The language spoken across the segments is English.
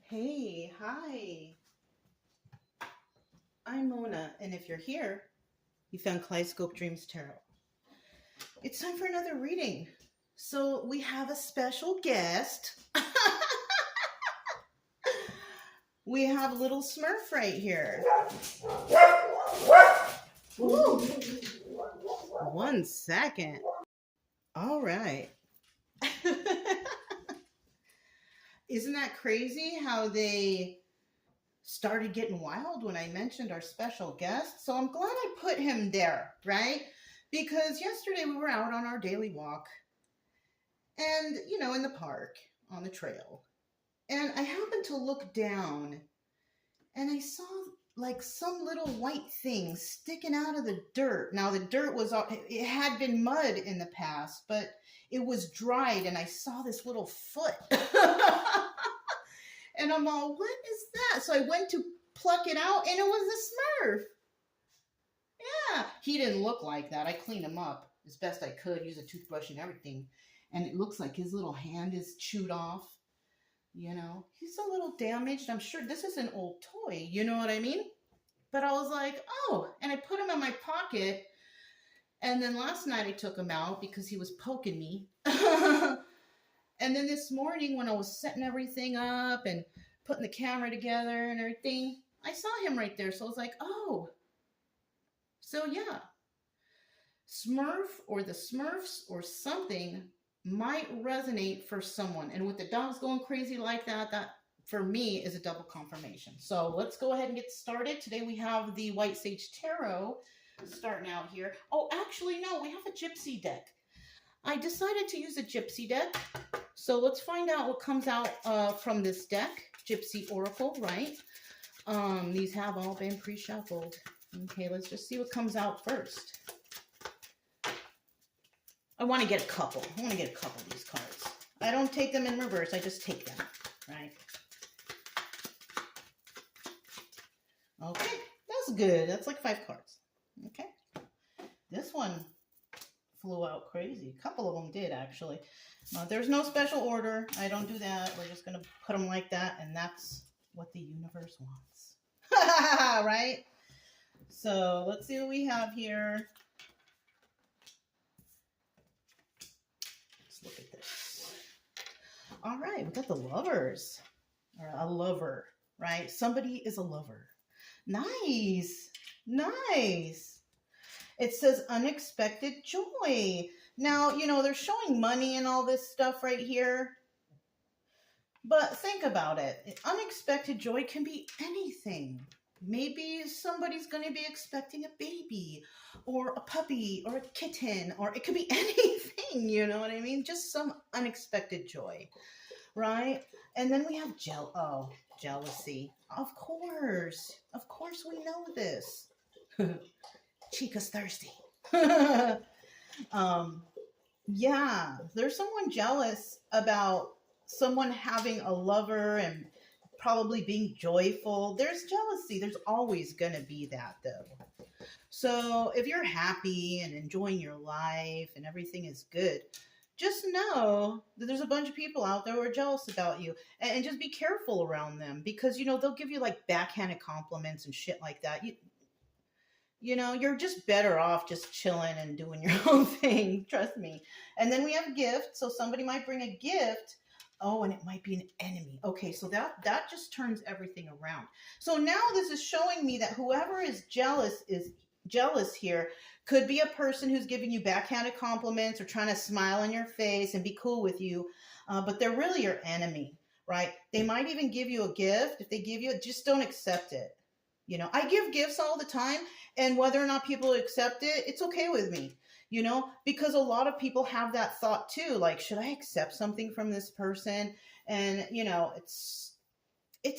Hey, hi. I'm Mona, and if you're here, you found Kaleidoscope Dreams Tarot. It's time for another reading. So we have a special guest. We have little Smurf right here. Ooh. 1 second. All right. Isn't that crazy how they started getting wild when I mentioned our special guest? So I'm glad I put him there, right? Because yesterday we were out on our daily walk and, in the park on the trail. And I happened to look down and I saw like some little white thing sticking out of the dirt. Now the dirt it had been mud in the past, but it was dried and I saw this little foot. And I'm all, what is that? So I went to pluck it out and it was a Smurf. Yeah, he didn't look like that. I cleaned him up as best I could, use a toothbrush and everything. And it looks like his little hand is chewed off. He's a little damaged. I'm sure this is an old toy, you know what I mean? But I was like, oh, and I put him in my pocket. And then last night I took him out because he was poking me. And then this morning when I was setting everything up and putting the camera together and everything, I saw him right there. So I was like, oh. So yeah, Smurf or the Smurfs or something might resonate for someone. And with the dogs going crazy like that, that for me is a double confirmation. So let's go ahead and get started. Today we have the White Sage Tarot starting out here. Oh, actually, no, we have a Gypsy deck. I decided to use a Gypsy deck. So let's find out what comes out from this deck. Gypsy Oracle, right? These have all been pre-shuffled. Okay, let's just see what comes out first. I want to get a couple. I want to get a couple of these cards. I don't take them in reverse. I just take them, right? Okay, that's good. That's like 5 cards. Okay. This one flew out crazy. A couple of them did, actually. There's no special order. I don't do that. We're just going to put them like that, and that's what the universe wants. Right? So let's see what we have here. Let's look at this. All right, we got the lovers. Or a lover, right? Somebody is a lover. Nice. Nice. It says unexpected joy. Now, they're showing money and all this stuff right here. But think about it. Unexpected joy can be anything. Maybe somebody's going to be expecting a baby or a puppy or a kitten, or it could be anything, you know what I mean? Just some unexpected joy, right? And then we have jealousy. Of course we know this. Chica's thirsty. Yeah, there's someone jealous about someone having a lover and probably being joyful. There's jealousy. There's always going to be that, though. So if you're happy and enjoying your life and everything is good, just know that there's a bunch of people out there who are jealous about you, and just be careful around them because, they'll give you like backhanded compliments and shit like that. You're just better off just chilling and doing your own thing. Trust me. And then we have a gift. So somebody might bring a gift. Oh, and it might be an enemy. Okay, so that just turns everything around. So now this is showing me that whoever is jealous here could be a person who's giving you backhanded compliments or trying to smile in your face and be cool with you. But they're really your enemy, right? They might even give you a gift. If they give you it, just don't accept it. I give gifts all the time, and whether or not people accept it, it's okay with me, because a lot of people have that thought too, like, should I accept something from this person? And, it's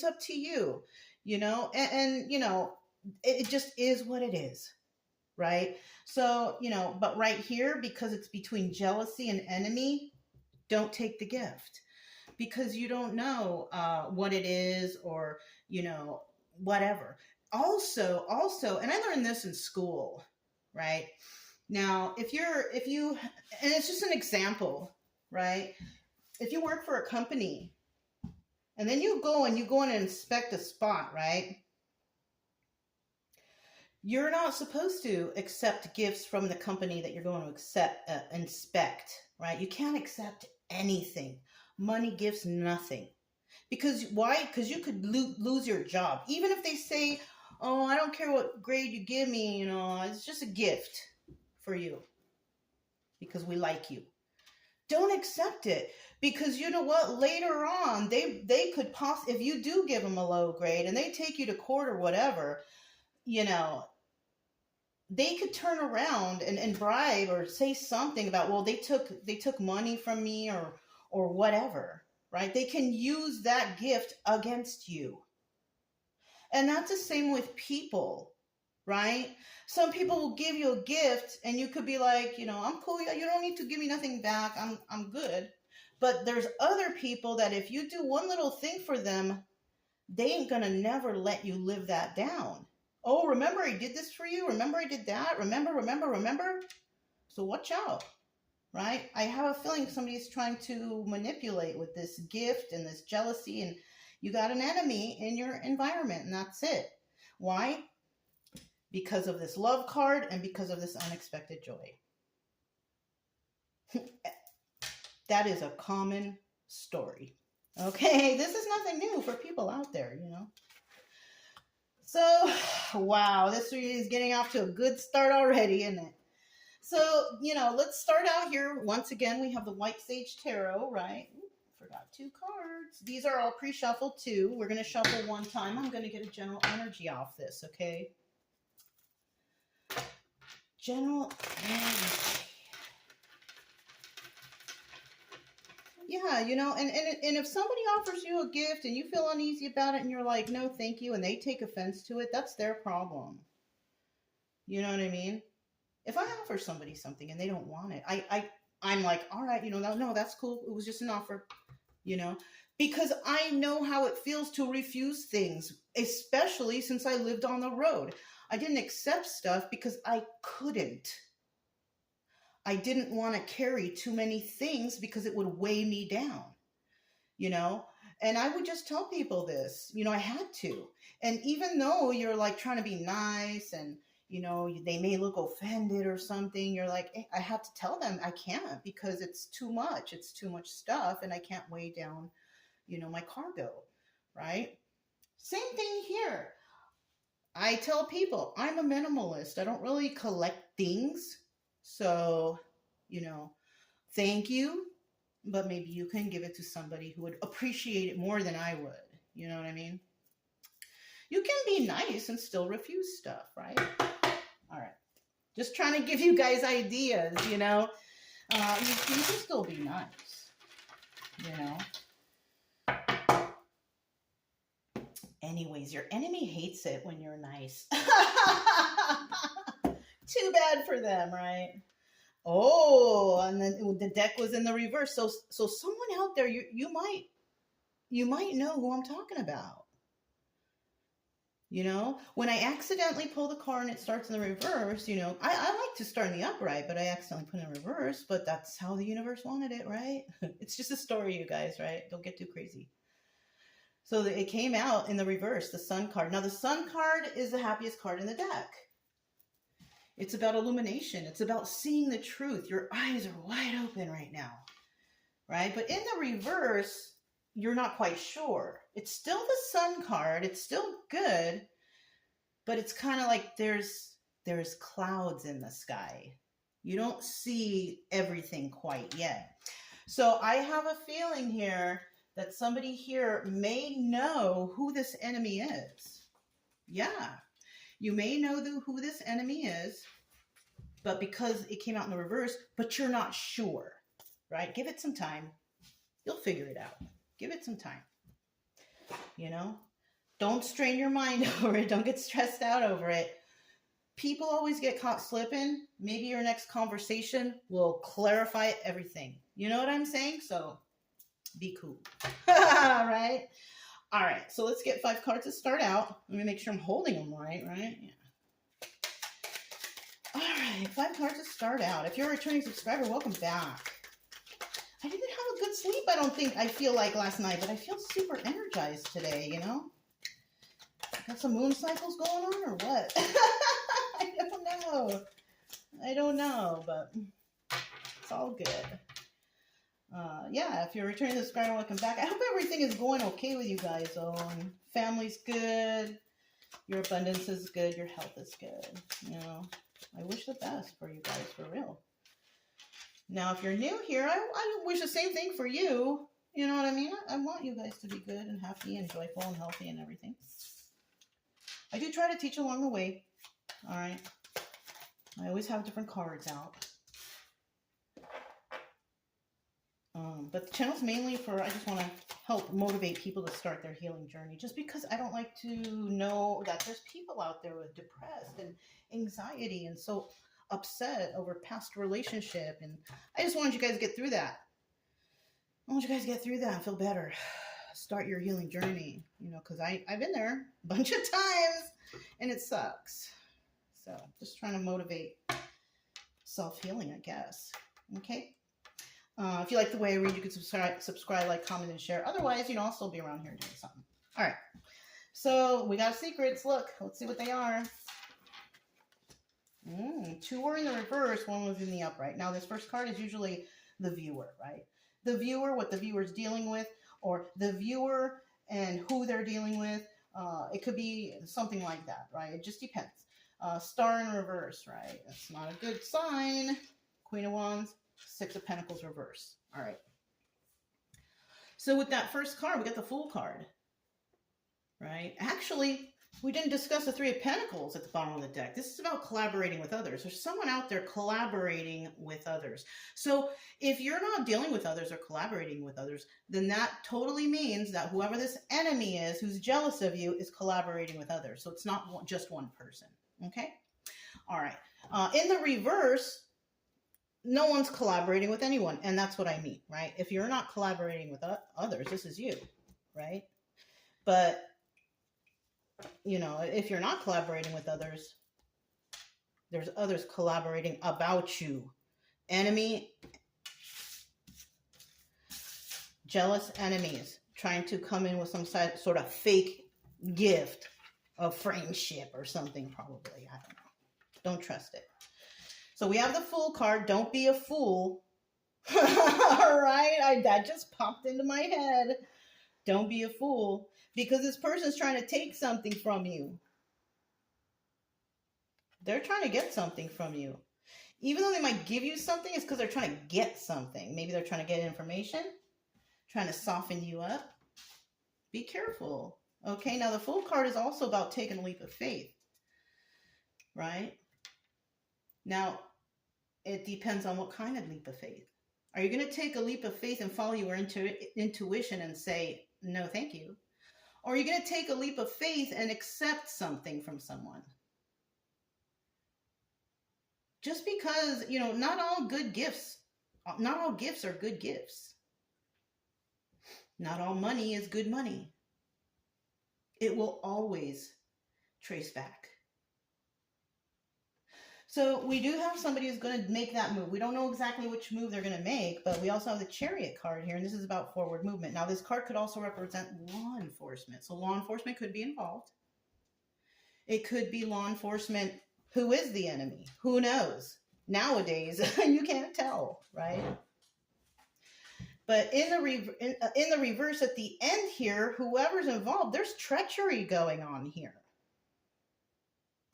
up to you, and it just is what it is, right? So, but right here, because it's between jealousy and enemy, don't take the gift because you don't know what it is or, whatever. Also, and I learned this in school, right? Now, if you, and it's just an example, right? If you work for a company And then you go and inspect a spot, right? You're not supposed to accept gifts from the company that you're going to inspect, right? You can't accept anything. Money, gifts, nothing. Because why? Because you could lose your job. Even if they say, oh, I don't care what grade you give me, it's just a gift for you because we like you. Don't accept it, because you know what? Later on, they could if you do give them a low grade and they take you to court or whatever, they could turn around and bribe or say something about, well, they took money from me or whatever, right? They can use that gift against you. And that's the same with people, right? Some people will give you a gift and you could be like, I'm cool. You don't need to give me nothing back. I'm good. But there's other people that if you do one little thing for them, they ain't going to never let you live that down. Oh, remember I did this for you? Remember I did that? Remember? So watch out, right? I have a feeling somebody's trying to manipulate with this gift and this jealousy, and you got an enemy in your environment, and that's it. Why? Because of this love card and because of this unexpected joy. That is a common story. Okay, this is nothing new for people out there, So, wow, this is getting off to a good start already, isn't it? So, let's start out here. Once again, we have the White Sage Tarot, right? Forgot 2 cards. These are all pre-shuffled too. We're going to shuffle one time. I'm going to get a general energy off this, okay? General energy. Yeah, and if somebody offers you a gift and you feel uneasy about it and you're like, no, thank you, and they take offense to it, that's their problem. You know what I mean? If I offer somebody something and they don't want it, I'm like, all right, no, that's cool. It was just an offer, because I know how it feels to refuse things, especially since I lived on the road. I didn't accept stuff because I couldn't. I didn't want to carry too many things because it would weigh me down, and I would just tell people this, I had to. And even though you're like trying to be nice and, they may look offended or something, you're like, hey, I have to tell them I can't because it's too much. It's too much stuff and I can't weigh down, my cargo, right? Same thing here. I tell people I'm a minimalist. I don't really collect things. So, thank you, but maybe you can give it to somebody who would appreciate it more than I would. You know what I mean? You can be nice and still refuse stuff, right? All right. Just trying to give you guys ideas, you can still be nice, Anyways, your enemy hates it when you're nice. Too bad for them, right? Oh, and then the deck was in the reverse. So someone out there, you might know who I'm talking about. When I accidentally pull the card and it starts in the reverse, I like to start in the upright, but I accidentally put it in reverse. But that's how the universe wanted it, right? It's just a story, you guys, right? Don't get too crazy. So it came out in the reverse, the Sun card. Now, the Sun card is the happiest card in the deck. It's about illumination. It's about seeing the truth. Your eyes are wide open right now, right? But in the reverse, you're not quite sure. It's still the Sun card. It's still good, but it's kind of like there's clouds in the sky. You don't see everything quite yet. So I have a feeling here that somebody here may know who this enemy is. Yeah. You may know who this enemy is, but because it came out in the reverse, but you're not sure, right? Give it some time. You'll figure it out. Give it some time. Don't strain your mind over it. Don't get stressed out over it. People always get caught slipping. Maybe your next conversation will clarify everything. You know what I'm saying? So be cool. Right? All right, so let's get 5 cards to start out. Let me make sure I'm holding them right? Yeah. All right, 5 cards to start out. If you're a returning subscriber, welcome back. I didn't have a good sleep, I feel like last night, but I feel super energized today, you know? Got some moon cycles going on or what? I don't know. I don't know, but it's all good. Yeah, if you're returning subscriber, welcome back. I hope everything is going okay with you guys. Family's good. Your abundance is good. Your health is good. You know, I wish the best for you guys, for real. Now, if you're new here, I wish the same thing for you. You know what I mean? I want you guys to be good and happy and joyful and healthy and everything. I do try to teach along the way. All right. I always have different cards out. But the channel's mainly for, I just want to help motivate people to start their healing journey. Just because I don't like to know that there's people out there with depressed and anxiety and so upset over past relationship. And I just wanted you guys to get through that. I want you guys to get through that and feel better. Start your healing journey, you know, because I've been there a bunch of times and it sucks. So just trying to motivate self-healing, I guess. Okay. If you like the way I read, you can subscribe, like, comment, and share. Otherwise, you know, I'll still be around here doing something. All right. So we got secrets. Look, let's see what they are. 2 were in the reverse. 1 was in the upright. Now, this first card is usually the viewer, right? The viewer, what the viewer's dealing with, or the viewer and who they're dealing with. It could be something like that, right? It just depends. Star in reverse, right? That's not a good sign. Queen of Wands. 6 of Pentacles reverse. All right. So with that first card, we got the Fool card, right? Actually, we didn't discuss the 3 of Pentacles at the bottom of the deck. This is about collaborating with others. There's someone out there collaborating with others. So if you're not dealing with others or collaborating with others, then that totally means that whoever this enemy is who's jealous of you is collaborating with others. So it's not just one person. Okay? All right. In the reverse, no one's collaborating with anyone. And that's what I mean, right? If you're not collaborating with others, this is you, right? But, you know, if you're not collaborating with others, there's others collaborating about you. Enemy, jealous enemies trying to come in with some sort of fake gift of friendship or something, probably. I don't know. Don't trust it. So we have the Fool card. Don't be a fool. All right. That just popped into my head. Don't be a fool. Because this person's trying to take something from you. They're trying to get something from you. Even though they might give you something, it's because they're trying to get something. Maybe they're trying to get information. Trying to soften you up. Be careful. Okay. Now the Fool card is also about taking a leap of faith. Right? Now, it depends on what kind of leap of faith. Are you going to take a leap of faith and follow your intuition and say, no, thank you? Or are you going to take a leap of faith and accept something from someone? Just because, you know, not all gifts are good gifts. Not all money is good money. It will always trace back. So we do have somebody who's going to make that move. We don't know exactly which move they're going to make, but we also have the Chariot card here, and this is about forward movement. Now, this card could also represent law enforcement. So law enforcement could be involved. It could be law enforcement who is the enemy. Who knows? Nowadays, you can't tell, right? But in the reverse at the end here, whoever's involved, there's treachery going on here.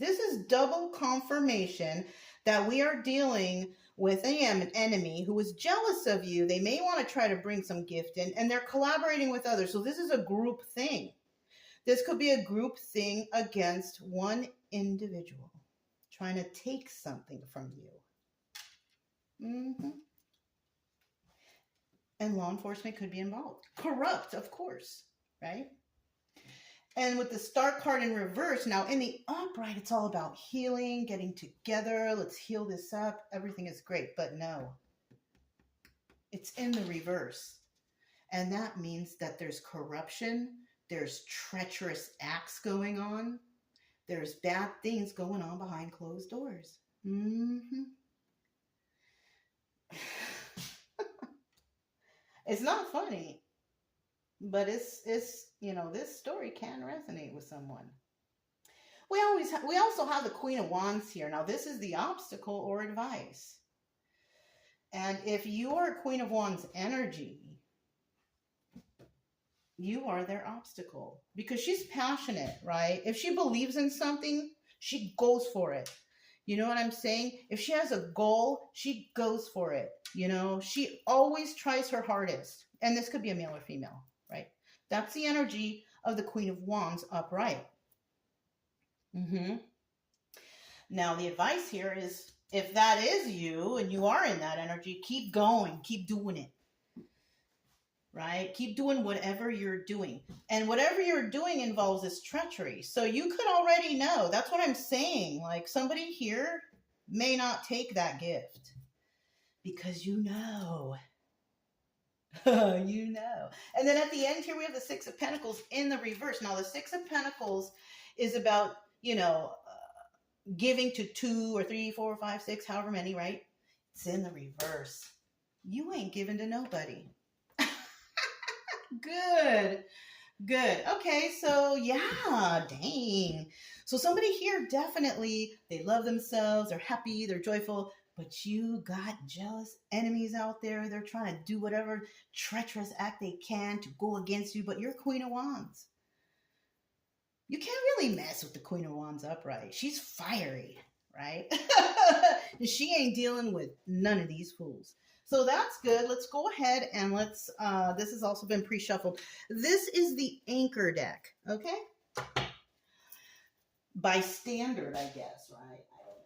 This is double confirmation that we are dealing with an enemy who is jealous of you. They may want to try to bring some gift in, and they're collaborating with others. So this is a group thing. This could be a group thing against one individual trying to take something from you. And law enforcement could be involved. Corrupt, of course, right? And with the Star card in reverse, now in the upright, it's all about healing, getting together. Let's heal this up. Everything is great. But no, it's in the reverse. And that means that there's corruption. There's treacherous acts going on. There's bad things going on behind closed doors. It's not funny, but it's this story can resonate with someone. We also have the Queen of Wands here. Now this is the obstacle or advice. And if you are a Queen of Wands energy, you are their obstacle because she's passionate, right? If she believes in something, she goes for it. You know what I'm saying? If she has a goal, she goes for it. She always tries her hardest. And this could be a male or female, right? That's the energy of the Queen of Wands upright. Now, the advice here is if that is you and you are in that energy, keep going, keep doing it. Right? Keep doing whatever you're doing. And whatever you're doing involves this treachery. So you could already know. That's what I'm saying. Like somebody here may not take that gift because you know. You know. And then at the end here, we have the Six of Pentacles in the reverse. Now, the Six of Pentacles is about, giving to 2 or 3, 4, 5, 6, however many, right? It's in the reverse. You ain't giving to nobody. Good. Okay, so yeah, dang. So somebody here definitely, they love themselves, they're happy, they're joyful, but you got jealous enemies out there. They're trying to do whatever treacherous act they can to go against you, but you're Queen of Wands. You can't really mess with the Queen of Wands upright. She's fiery, right? She ain't dealing with none of these fools. So that's good. Let's go ahead and let's, this has also been pre-shuffled. This is the anchor deck, okay? By standard, I guess, right? I don't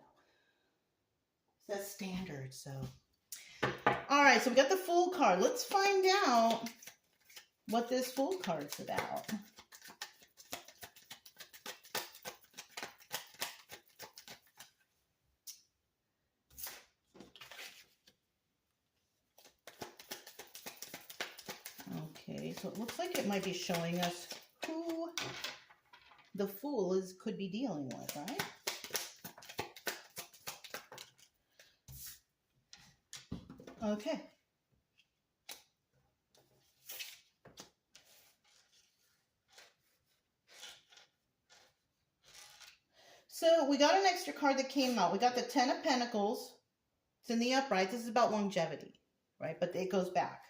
know. It says standard, so. All right, so we got the Fool card. Let's find out what this Fool card's about. Okay, so it looks like it might be showing us who the Fool could be dealing with, right? Okay. So we got an extra card that came out. We got the Ten of Pentacles. It's in the upright. This is about longevity, right? But it goes back.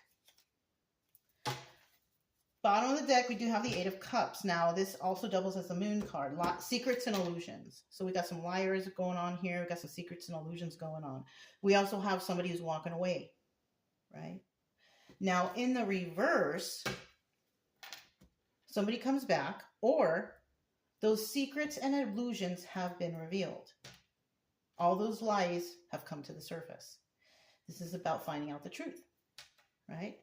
Bottom of the deck, we do have the Eight of Cups. Now, this also doubles as the Moon card. Secrets and illusions. So we got some liars going on here. We got some secrets and illusions going on. We also have somebody who's walking away, right? Now, in the reverse, somebody comes back, or those secrets and illusions have been revealed. All those lies have come to the surface. This is about finding out the truth, right?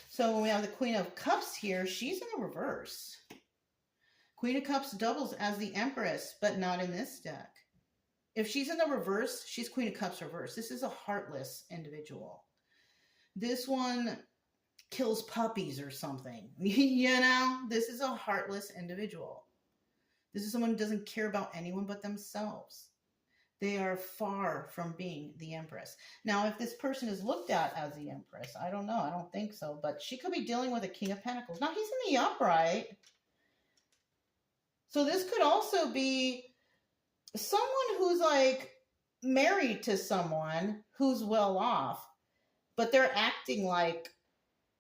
So when we have the Queen of Cups here, she's in the reverse. Queen of Cups doubles as the Empress, but not in this deck. If she's in the reverse, she's Queen of Cups reverse. This is a heartless individual. This one kills puppies or something. This is a heartless individual. This is someone who doesn't care about anyone but themselves. They are far from being the Empress. Now, if this person is looked at as the Empress, I don't know. I don't think so. But she could be dealing with a King of Pentacles. Now, he's in the upright. So this could also be someone who's like married to someone who's well off, but they're acting like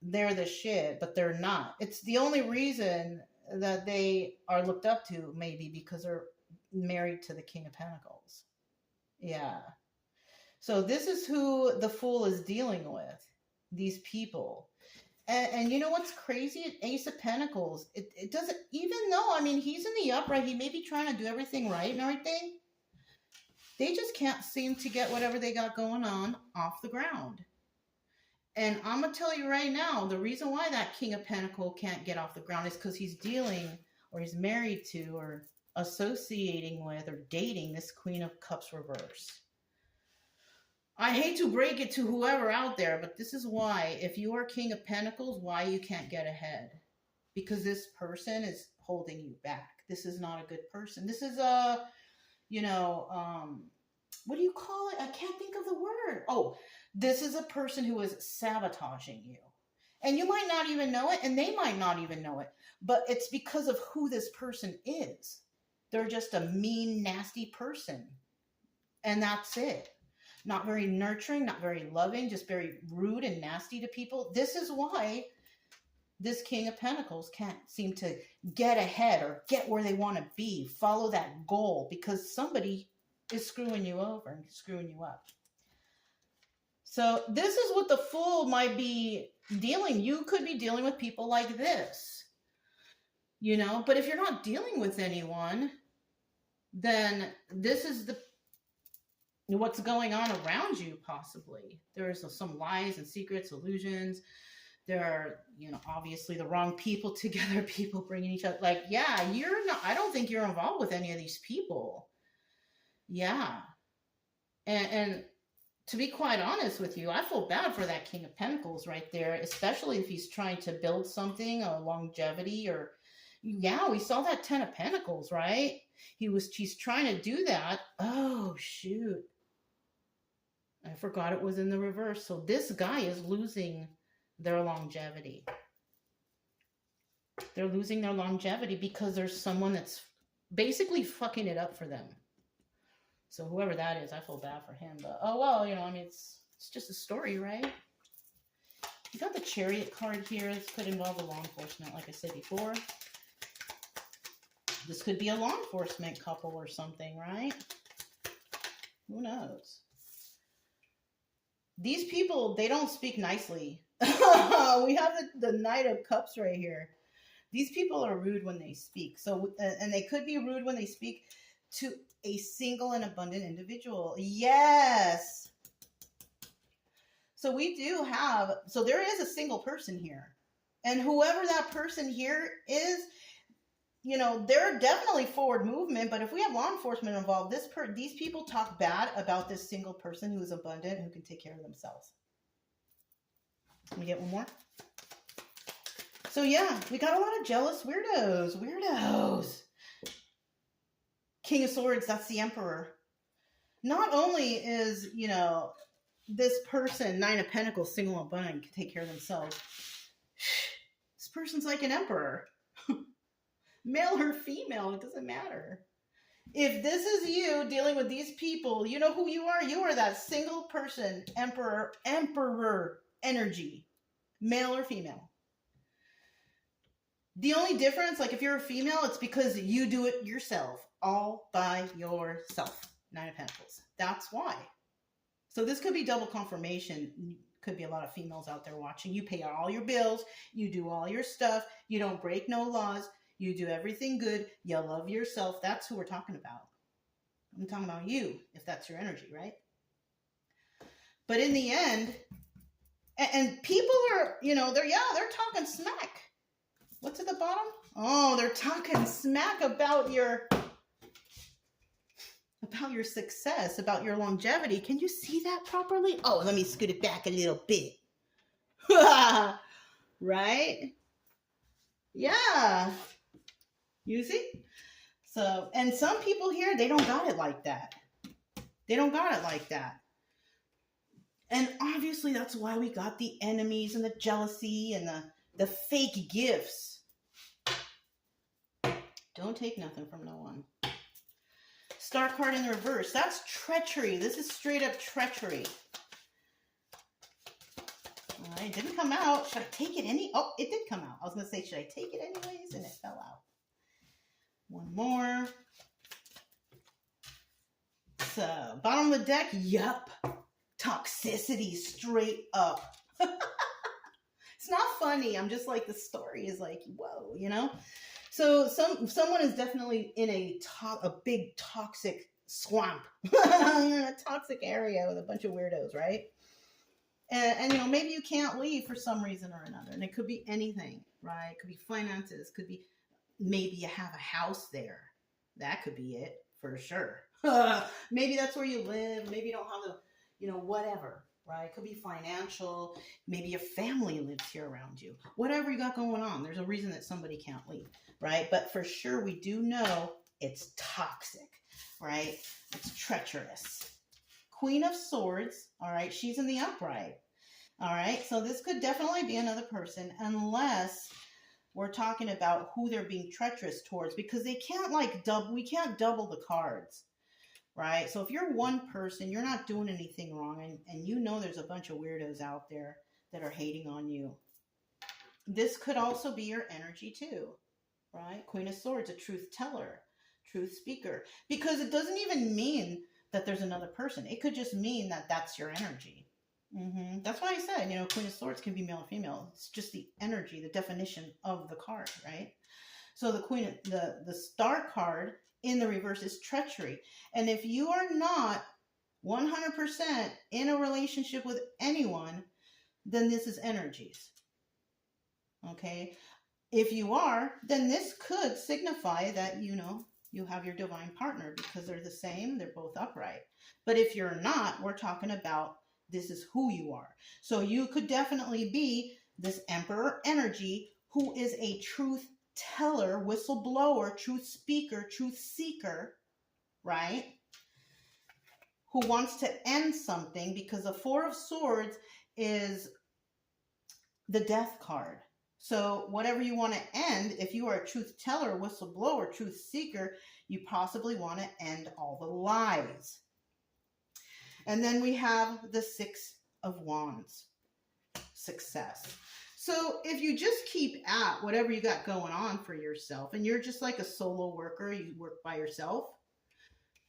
they're the shit, but they're not. It's the only reason that they are looked up to, maybe because they're married to the King of Pentacles. Yeah. So this is who the Fool is dealing with, these people. And you know what's crazy? Ace of Pentacles. It doesn't, even though, he's in the upright, he may be trying to do everything right and everything. They just can't seem to get whatever they got going on off the ground. And I'm going to tell you right now, the reason why that King of Pentacles can't get off the ground is because he's dealing, or he's married to, or associating with, or dating this Queen of Cups reverse. I hate to break it to whoever out there, but this is why, if you are King of Pentacles, why you can't get ahead. Because this person is holding you back. This is not a good person. This is a, what do you call it? I can't think of the word. Oh, this is a person who is sabotaging you. And you might not even know it, and they might not even know it. But it's because of who this person is. They're just a mean, nasty person. And that's it. Not very nurturing, not very loving, just very rude and nasty to people. This is why this King of Pentacles can't seem to get ahead or get where they want to be, follow that goal, because somebody is screwing you over and screwing you up. So this is what the Fool might be dealing. You could be dealing with people like this, you know, but if you're not dealing with anyone, then this is what's going on around you, possibly. There's some lies and secrets, illusions. There are, you know, obviously the wrong people together, people bringing each other. Like, yeah, you're not, I don't think you're involved with any of these people. Yeah. And to be quite honest with you, I feel bad for that King of Pentacles right there, especially if he's trying to build something, a longevity, or, yeah, we saw that 10 of Pentacles, right? He's trying to do that. Oh, shoot. I forgot it was in the reverse. So this guy is losing their longevity. They're losing their longevity because there's someone that's basically fucking it up for them. So whoever that is, I feel bad for him. But oh well, you know, I mean, it's just a story, right? You got the Chariot card here. This could involve a law enforcement, like I said before. This could be a law enforcement couple or something, right? Who knows? These people, they don't speak nicely. We have the Knight of Cups right here. These people are rude when they speak. So, and they could be rude when they speak to a single and abundant individual. Yes. So we do have, so there is a single person here. And whoever that person here is, you know, they're definitely forward movement. But if we have law enforcement involved, these people talk bad about this single person who is abundant, who can take care of themselves. Let me get one more. So yeah, we got a lot of jealous weirdos. King of Swords, that's the Emperor. Not only is, you know, this person, 9 of Pentacles, single and abundant, can take care of themselves. This person's like an emperor. Male or female, it doesn't matter. If this is you dealing with these people, you know who you are. You are that single person, emperor energy, male or female. The only difference, like if you're a female, it's because you do it yourself, all by yourself. 9 of Pentacles. That's why. So this could be double confirmation. Could be a lot of females out there watching. You pay all your bills. You do all your stuff. You don't break no laws. You do everything good. You love yourself. That's who we're talking about. I'm talking about you, if that's your energy, right? But in the end, and people are, you know, they're talking smack. What's at the bottom? Oh, they're talking smack about your success, about your longevity. Can you see that properly? Oh, let me scoot it back a little bit. Right? Yeah. You see? So, and some people here, they don't got it like that. They don't got it like that. And obviously that's why we got the enemies and the jealousy and the fake gifts. Don't take nothing from no one. Star card in the reverse. That's treachery. This is straight up treachery. All right, it didn't come out. Should I take it Oh, it did come out. I was going to say, should I take it anyways? And it fell out. One more. So, bottom of the deck. Yup. Toxicity straight up. It's not funny. I'm just like, the story is like, whoa, you know? So someone is definitely in a big toxic swamp. You're in a toxic area with a bunch of weirdos, right? And you know, maybe you can't leave for some reason or another. And it could be anything, right? It could be finances. Could be maybe you have a house there. That could be it for sure. Maybe that's where you live. Maybe you don't have the, you know, whatever. Right? It could be financial. Maybe your family lives here around you. Whatever you got going on, there's a reason that somebody can't leave, right? But for sure, we do know it's toxic, right? It's treacherous. Queen of Swords, all right? She's in the upright. All right. So this could definitely be another person, unless we're talking about who they're being treacherous towards, because they can't like double, we can't double the cards, right? So if you're one person, you're not doing anything wrong, and you know there's a bunch of weirdos out there that are hating on you. This could also be your energy too, right? Queen of Swords, a truth teller, truth speaker, because it doesn't even mean that there's another person. It could just mean that that's your energy. That's why I said, Queen of Swords can be male or female. It's just the energy, the definition of the card, right? So the Star card in the reverse is treachery. And if you are not 100% in a relationship with anyone, then this is energies. Okay? If you are, then this could signify that, you have your divine partner, because they're the same, they're both upright. But if you're not, we're talking about this is who you are. So you could definitely be this Emperor energy who is a truth teller, whistleblower, truth speaker, truth seeker, right? Who wants to end something, because the Four of Swords is the Death card. So whatever you want to end, if you are a truth teller, whistleblower, truth seeker, you possibly want to end all the lies. And then we have the Six of Wands, success. So if you just keep at whatever you got going on for yourself, and you're just like a solo worker, you work by yourself,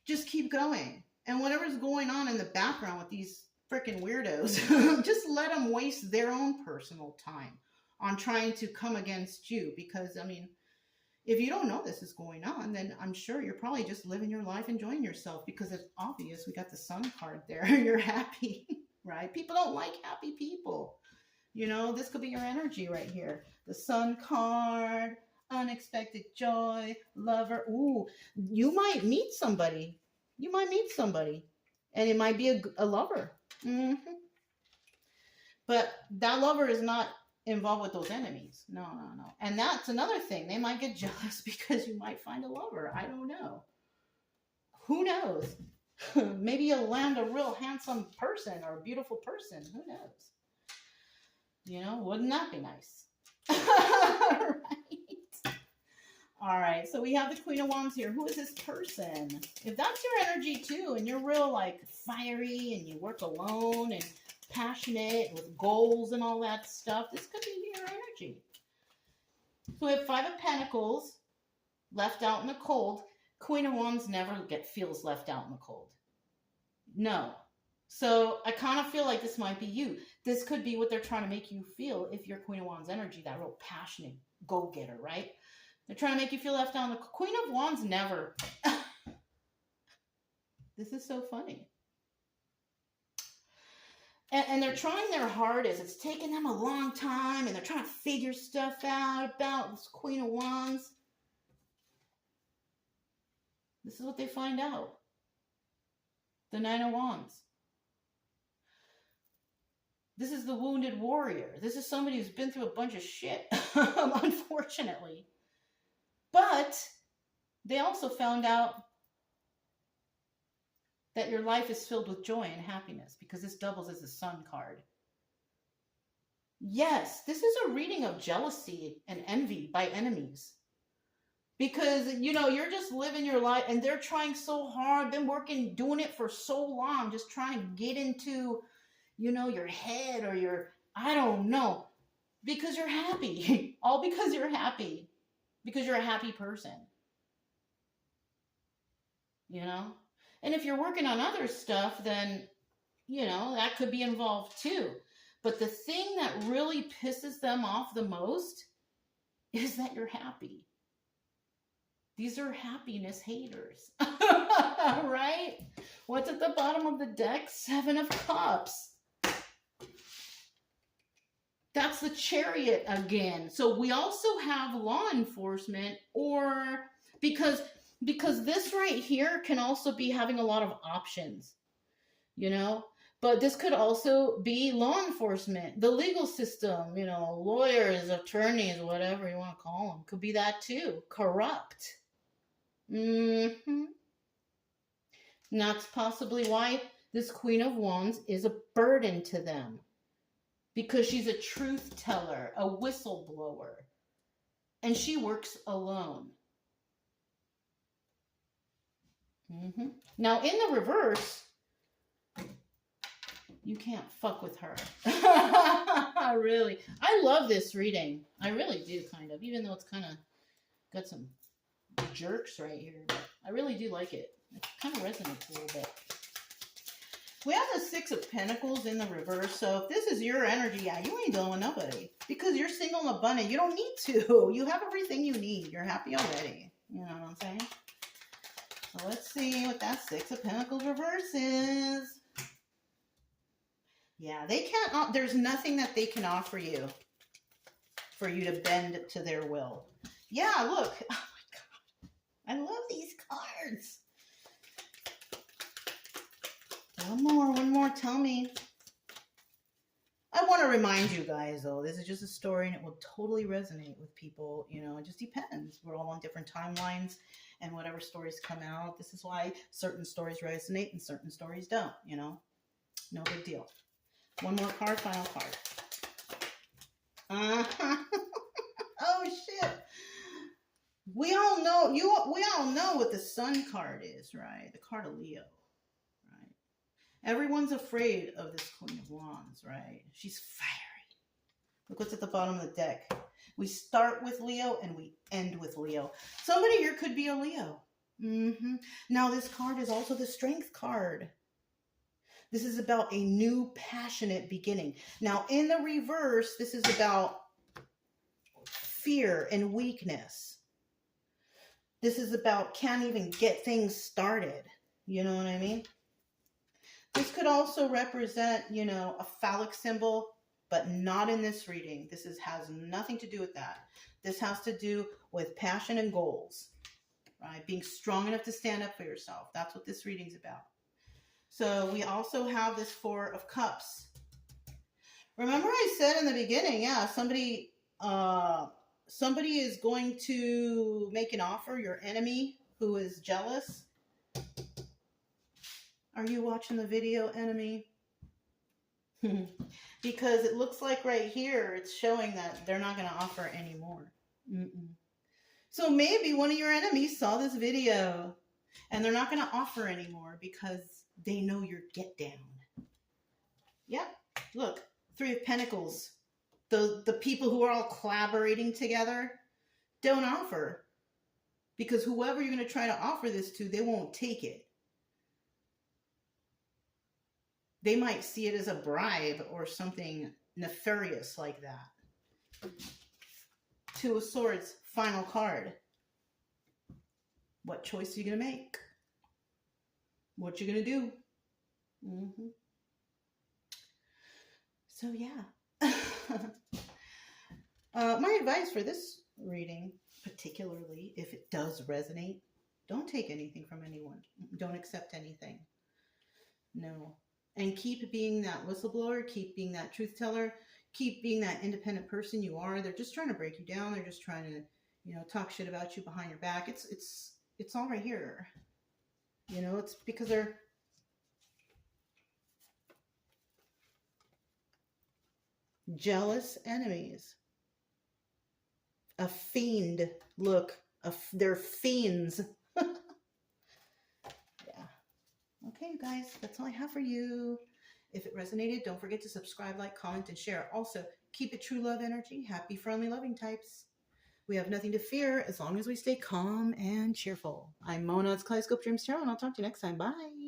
just keep going. And whatever's going on in the background with these freaking weirdos, just let them waste their own personal time on trying to come against you. Because, if you don't know this is going on, then I'm sure you're probably just living your life, enjoying yourself, because it's obvious. We got the Sun card there. You're happy, right? People don't like happy people. This could be your energy right here. The Sun card, unexpected joy, lover. Ooh, you might meet somebody. And it might be a lover. But that lover is not involved with those enemies. No. And that's another thing. They might get jealous because you might find a lover. I don't know. Who knows? Maybe you'll land a real handsome person or a beautiful person. Who knows? Wouldn't that be nice? Right. All right. So we have the Queen of Wands here. Who is this person? If that's your energy too, and you're real like fiery, and you work alone and passionate with goals and all that stuff, this could be your energy. So we have Five of Pentacles, left out in the cold. Queen of Wands never feels left out in the cold. No. So I kind of feel like this might be you. This could be what they're trying to make you feel if you're Queen of Wands energy, that real passionate go-getter, right? They're trying to make you feel left out in the Queen of Wands never. This is so funny. And they're trying their hardest. It's taking them a long time, and they're trying to figure stuff out about this Queen of Wands. This is what they find out. The Nine of Wands. This is the wounded warrior. This is somebody who's been through a bunch of shit, unfortunately. But they also found out that your life is filled with joy and happiness, because this doubles as the Sun card. Yes, this is a reading of jealousy and envy by enemies. Because, you're just living your life, and they're trying so hard, been working, doing it for so long, just trying to get into, your head or I don't know. Because you're happy. All because you're happy. Because you're a happy person. And if you're working on other stuff, then, that could be involved too. But the thing that really pisses them off the most is that you're happy. These are happiness haters. Right? What's at the bottom of the deck? Seven of Cups. That's the Chariot again. So we also have law enforcement, or because this right here can also be having a lot of options, but this could also be law enforcement, the legal system, lawyers, attorneys, whatever you want to call them. Could be that too. Corrupt. And that's possibly why this Queen of Wands is a burden to them. because she's a truth teller, a whistleblower, and she works alone. Now, in the reverse, you can't fuck with her. Really. I love this reading. I really do, kind of. Even though it's kind of got some jerks right here. But I really do like it. It kind of resonates a little bit. We have the Six of Pentacles in the reverse. So if this is your energy, yeah, you ain't dealing with nobody. Because you're single and abundant. You don't need to. You have everything you need. You're happy already. You know what I'm saying? So let's see what that Six of Pentacles reverse is. Yeah, they can't, there's nothing that they can offer you for you to bend to their will. Yeah, look. Oh my God. I love these cards. One more. Tell me. I want to remind you guys, though, this is just a story and it will totally resonate with people. You know, it just depends. We're all on different timelines and whatever stories come out. This is why certain stories resonate and certain stories don't, you know. No big deal. One more card, final card. Oh shit. We all know what the Sun card is, right? The card of Leo, right? Everyone's afraid of this Queen of Wands, right? She's fiery. Look what's at the bottom of the deck. We start with Leo and we end with Leo. Somebody here could be a Leo. Now this card is also the Strength card. This is about a new passionate beginning. Now, in the reverse, this is about fear and weakness. This is about can't even get things started. You know what I mean? This could also represent, you know, a phallic symbol, but not in this reading. This has nothing to do with that. This has to do with passion and goals, right? Being strong enough to stand up for yourself. That's what this reading's about. So we also have this Four of Cups. Remember I said in the beginning, yeah, somebody is going to make an offer, your enemy who is jealous. Are you watching the video, enemy? Because it looks like right here, it's showing that they're not going to offer anymore. So maybe one of your enemies saw this video and they're not going to offer anymore because they know your get down. Yep. Look, Three of Pentacles. The people who are all collaborating together don't offer. Because whoever you're going to try to offer this to, they won't take it. They might see it as a bribe or something nefarious like that. Two of Swords, final card. What choice are you going to make? What you going to do? So yeah. My advice for this reading, particularly if it does resonate, don't take anything from anyone. Don't accept anything. No. And keep being that whistleblower, keep being that truth teller, keep being that independent person you are. They're just trying to break you down. They're just trying to, you know, talk shit about you behind your back. It's all right here. You know, it's because they're jealous enemies. A fiend. Look, they're fiends. Yeah. Okay, you guys, that's all I have for you. If it resonated, don't forget to subscribe, like, comment, and share. Also, keep it true love energy. Happy, friendly, loving types. We have nothing to fear as long as we stay calm and cheerful. I'm Mona. It's Kaleidoscope Dreams Tarot, and I'll talk to you next time. Bye.